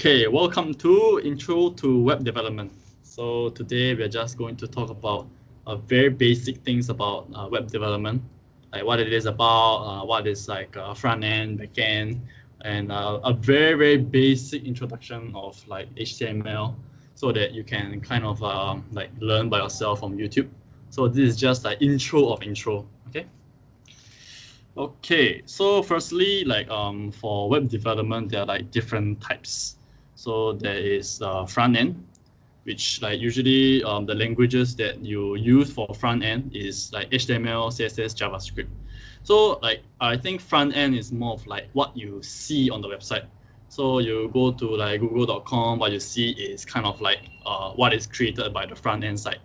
Okay, welcome to Intro to Web Development. So today we're just going to talk about very basic things about web development, like what it is about, what is like front end, back end, and a very basic introduction of like HTML, so that you can kind of like learn by yourself from YouTube. So this is just like intro of intro. Okay. Okay, so firstly, like for web development, there are like different types. So there is front end, which like usually the languages that you use for front end is like HTML, CSS, JavaScript. So like I think front end is more of like what you see on the website. So you go to like google.com, what you see is kind of like what is created by the front end side.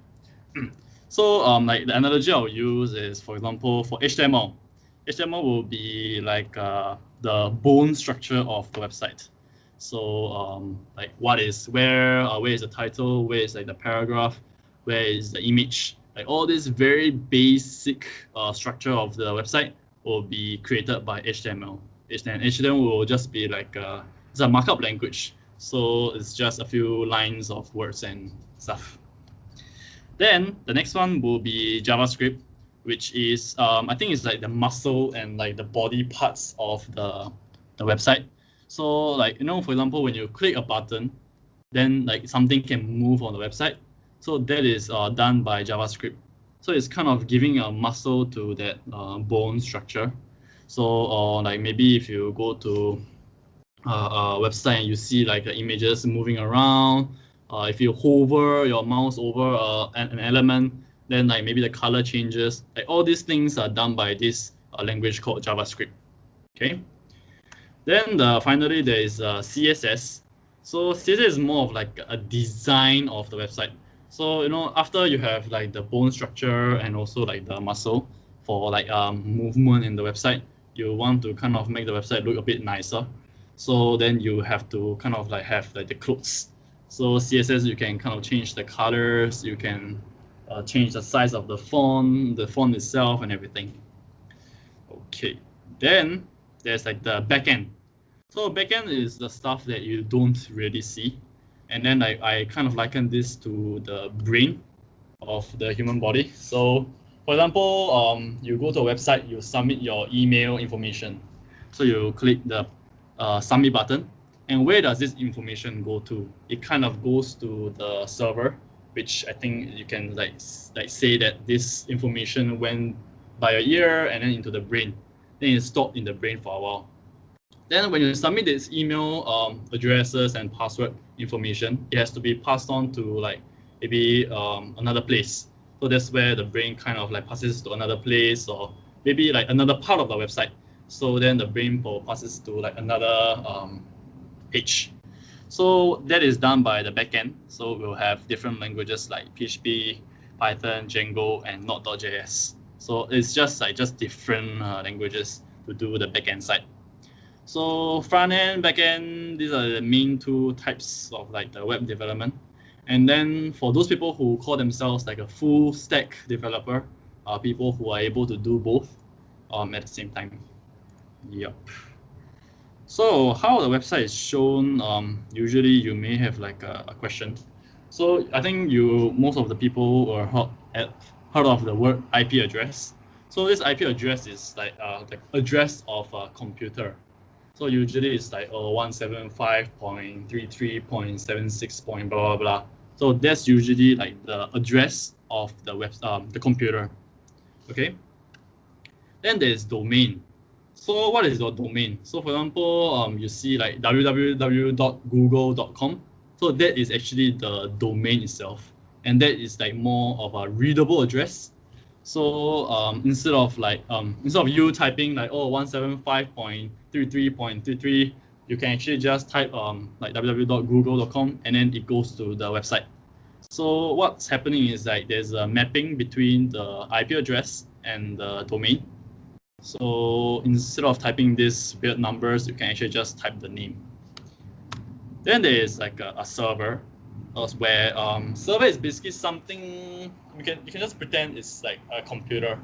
So like the analogy I'll use is, for example, for HTML. HTML will be like the bone structure of the website. So like where is the title, where is like the paragraph, where is the image, like all this very basic structure of the website will be created by HTML. And HTML will just be like it's a markup language. So it's just a few lines of words and stuff. Then the next one will be JavaScript, which is I think it's like the muscle and like the body parts of the website. So like, you know, for example, when you click a button, then like something can move on the website. So that is done by JavaScript. So it's kind of giving a muscle to that bone structure. So like maybe if you go to a website and you see like images moving around, if you hover your mouse over an element, then like maybe the color changes. Like all these things are done by this language called JavaScript. Okay. Then finally there is CSS. So CSS is more of like a design of the website. So you know, after you have like the bone structure and also like the muscle for like movement in the website, you want to kind of make the website look a bit nicer. So then you have to kind of like have like the clothes. So CSS, you can kind of change the colors, you can change the size of the font itself and everything. Okay, then there's like the backend. So backend is the stuff that you don't really see. And then I kind of liken this to the brain of the human body. So for example, you go to a website, you submit your email information. So you click the submit button. And where does this information go to? It kind of goes to the server, which I think you can like say that this information went by your ear and then into the brain. Then it's stored in the brain for a while. Then when you submit this email addresses and password information, it has to be passed on to like maybe another place. So that's where the brain kind of like passes to another place, or maybe like another part of the website. So then the brain passes to like another page. So that is done by the backend. So we'll have different languages like PHP, Python, Django, and Node.js. So it's just different languages to do the backend side. So front end, back end, these are the main two types of like the web development. And then for those people who call themselves like a full stack developer, are people who are able to do both at the same time. Yep. So how the website is shown, usually you may have like a question. So I think most of the people have heard of the word IP address. So this IP address is like the address of a computer. So usually it's like 175.33.76. Blah blah blah. So that's usually like the address of the the computer. Okay. Then there's domain. So what is your domain? So for example, you see like www.google.com. So that is actually the domain itself, and that is like more of a readable address. So instead of you typing like 175.33.33, you can actually just type like www.google.com, and then it goes to the website. So what's happening is like there's a mapping between the IP address and the domain. So instead of typing these weird numbers, you can actually just type the name. Then there is like a server, where server is basically something you can just pretend it's like a computer,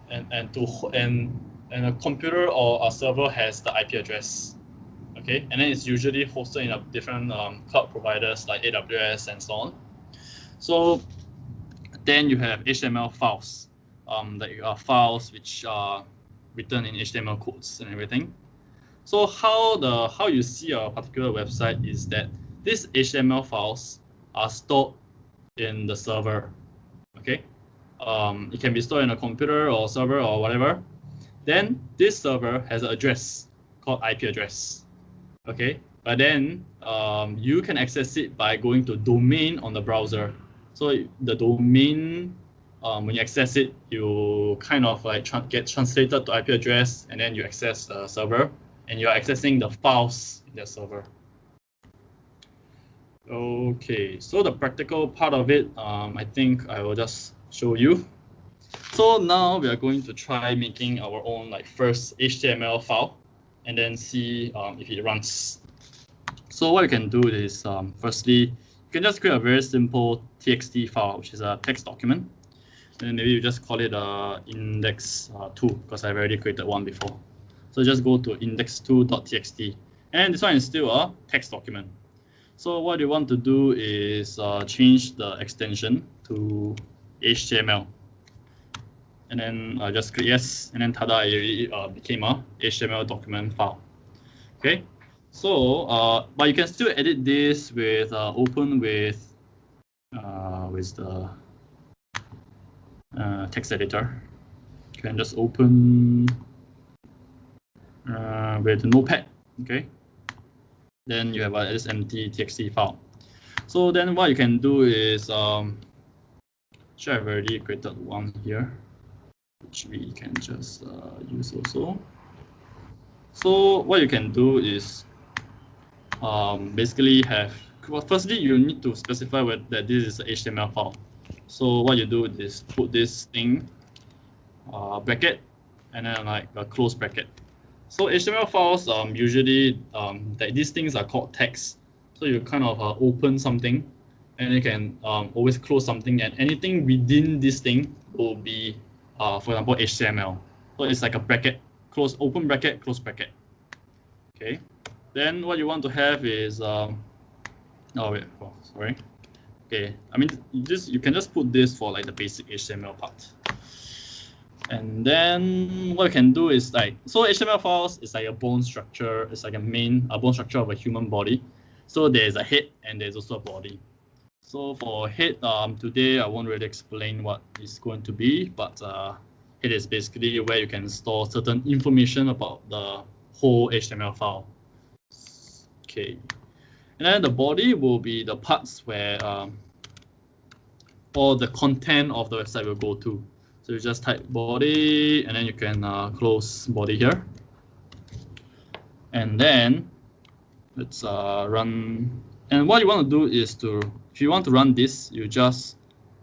and a computer or a server has the IP address. Okay, and then it's usually hosted in a different cloud providers like AWS and so on. So then you have HTML files, files which are written in HTML codes and everything. So how you see a particular website is that these HTML files are stored in the server. Okay, it can be stored in a computer or server or whatever. Then this server has an address called IP address. Okay, but then you can access it by going to domain on the browser. So the domain, when you access it, you kind of like get translated to IP address, and then you access the server, and you are accessing the files in the server. Okay, so the practical part of it, I think I will just show you. So now we are going to try making our own like first HTML file, and then see if it runs. So what you can do is, firstly, you can just create a very simple txt file, which is a text document. And maybe you just call it index2, because I've already created one before. So just go to index2.txt. And this one is still a text document. So what you want to do is change the extension to HTML. And then just click yes, and then tada, it already became a HTML document file. Okay, so but you can still edit this with open with the text editor. You can just open with Notepad. Okay, then you have this empty txt file. So then what you can do is, sure, I've already created one here, which we can just use also. So what you can do is basically have, well, firstly, you need to specify that this is an HTML file. So what you do is put this thing, bracket, and then like a close bracket. So HTML files, usually these things are called text. So you kind of open something, and you can always close something, and anything within this thing will be, for example, HTML. So it's like a bracket, close, open bracket, close bracket. Okay. Then what you want to have is, sorry. Okay, I mean, you can just put this for like the basic HTML part. And then what you can do is like, so HTML files is like a bone structure. It's like a bone structure of a human body. So there's a head and there's also a body. So for head, today I won't really explain what it's going to be, but head is basically where you can store certain information about the whole HTML file. Okay, and then the body will be the parts where all the content of the website will go to. So you just type body, and then you can close body here. And then let's run. And what you want to do is if you want to run this, you just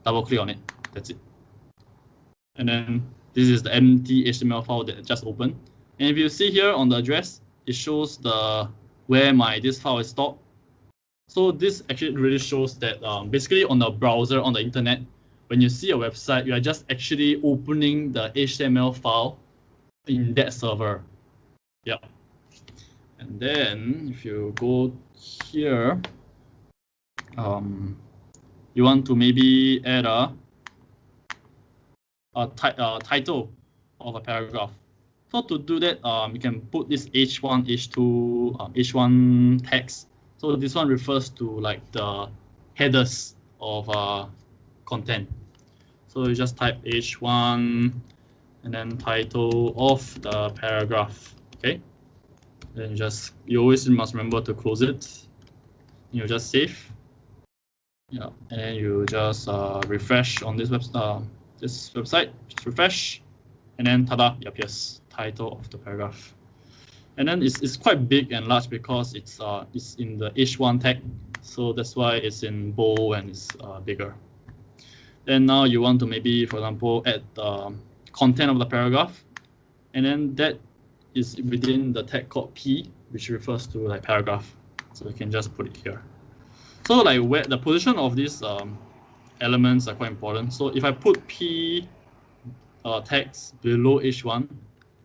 double click on it. That's it. And then this is the empty HTML file that just opened. And if you see here on the address, it shows where this file is stored. So this actually really shows that basically on the browser, on the internet, when you see a website, you are just actually opening the HTML file in that server. Yeah. And then if you go here, you want to maybe add a title of a paragraph. So to do that, you can put this H1, H2, H1 text. So this one refers to like the headers of content. So you just type H1 and then title of the paragraph. Okay. Then you always must remember to close it. You just save. Yeah, and then you just refresh on this website. Just refresh, and then tada, it appears. Title of the paragraph. And then it's quite big and large because it's in the H1 tag, so that's why it's in bold and it's bigger. Then now you want to maybe, for example, add the content of the paragraph, and then that is within the tag called P, which refers to like paragraph. So you can just put it here. So like where the position of these elements are quite important. So if I put P text below H1,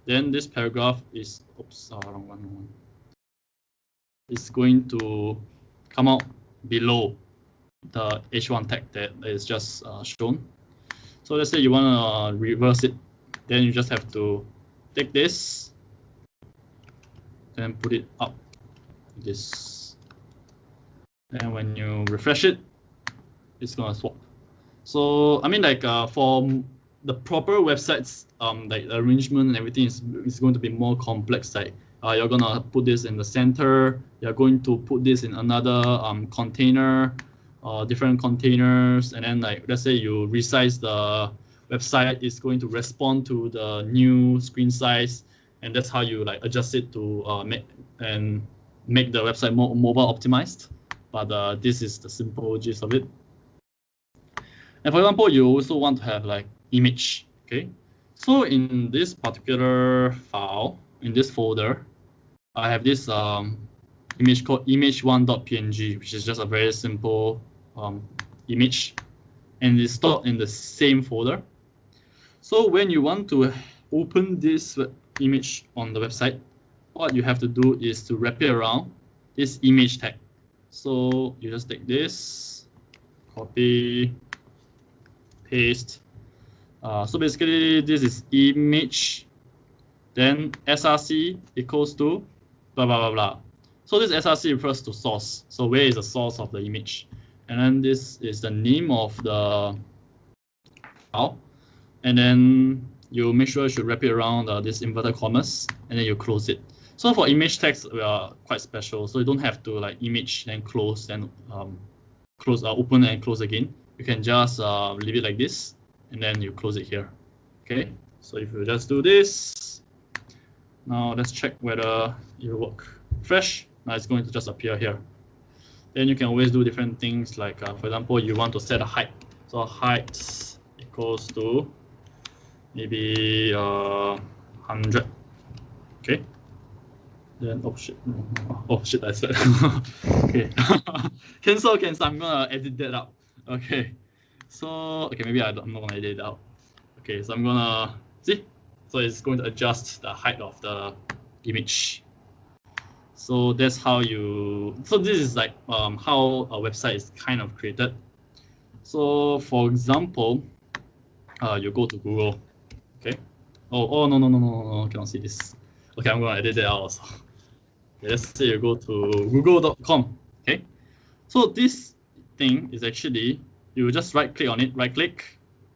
then this paragraph is, oops, wrong one. is going to come out below the H1 tag that is just shown. So let's say you want to reverse it, then you just have to take this, then put it up this, and when you refresh it, it's gonna swap. So I mean, like for the proper websites, like the arrangement and everything is going to be more complex. Like you're gonna put this in the center, you're going to put this in another container, different containers, and then like let's say you resize the website, it's going to respond to the new screen size, and that's how you like adjust it to make the website more mobile optimized. But this is the simple gist of it. And for example, you also want to have like image, okay? So in this particular file, in this folder, I have this image called image1.png, which is just a very simple image, and it's stored in the same folder. So when you want to open this image on the website, what you have to do is to wrap it around this image tag. So you just take this, copy, paste. So basically, this is image, then src equals to blah, blah, blah, blah. So this src refers to source. So where is the source of the image? And then this is the name of the file. And then you make sure you should wrap it around this inverted commas, and then you close it. So for image tags, we are quite special. So you don't have to like image and close and close, open and close again. You can just leave it like this, and then you close it here. Okay. So if you just do this, now let's check whether it will work. Fresh. Now it's going to just appear here. Then you can always do different things like, for example, you want to set a height. So height equals to maybe 100. Okay. Then oh shit, I said. Okay. cancel. I'm gonna edit that out. Okay. So okay, maybe I'm not gonna edit it out. Okay, so I'm gonna see. So it's going to adjust the height of the image. So that's how you. So this is like how a website is kind of created. So for example, you go to Google. Okay. Oh no, cannot see this. Okay, I'm gonna edit it out also. Okay, let's say you go to google.com. Okay. So this thing is actually, you just right click on it,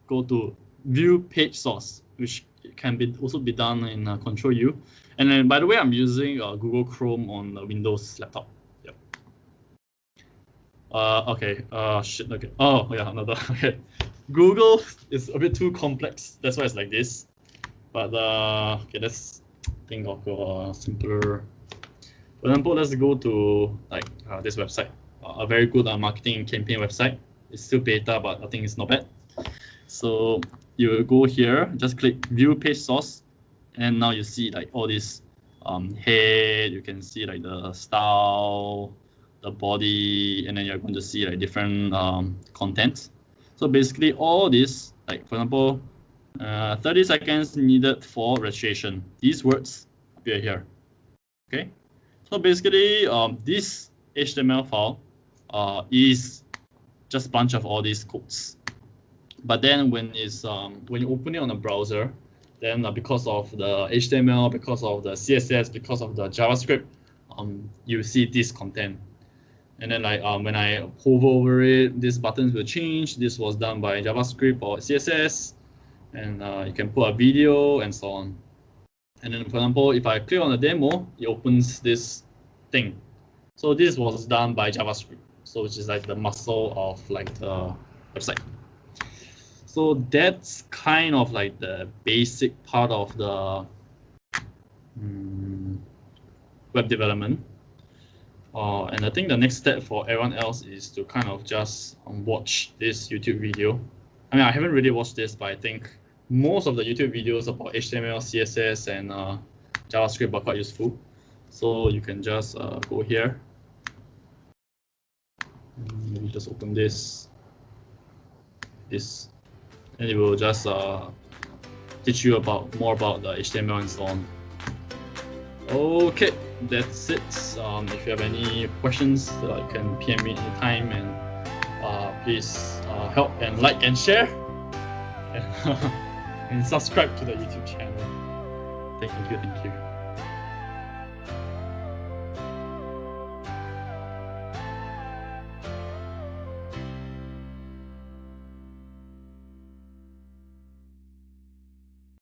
go to view page source, which can also be done in Control U. And then, by the way, I'm using Google Chrome on the Windows laptop. Yep. Okay. Shit. Okay. Oh yeah, another. Okay. Google is a bit too complex. That's why it's like this. But okay, let's think of a simpler. For example, let's go to like this website, a very good marketing campaign website. It's still beta, but I think it's not bad. So you go here, just click view page source, and now you see like all this head. You can see like the style, the body, and then you're going to see like different content. So basically, all this, like for example, 30 seconds needed for registration. These words appear here. Okay. So basically, this HTML file is just a bunch of all these codes. But then when you open it on a browser, then because of the HTML, because of the CSS, because of the JavaScript, you see this content. And then like when I hover over it, these buttons will change. This was done by JavaScript or CSS, and you can put a video and so on. And then, for example, if I click on the demo, it opens this thing. So this was done by JavaScript, so which is like the muscle of like the website. So that's kind of like the basic part of the web development. And I think the next step for everyone else is to kind of just watch this YouTube video. I mean, I haven't really watched this, but I think most of the YouTube videos about HTML, CSS, and JavaScript are quite useful. So you can just go here. Maybe just open this, and it will just teach you more about the HTML and so on. Okay. that's it. If you have any questions, you can PM me anytime, and please help and like and share, and, and subscribe to the YouTube channel. Thank you.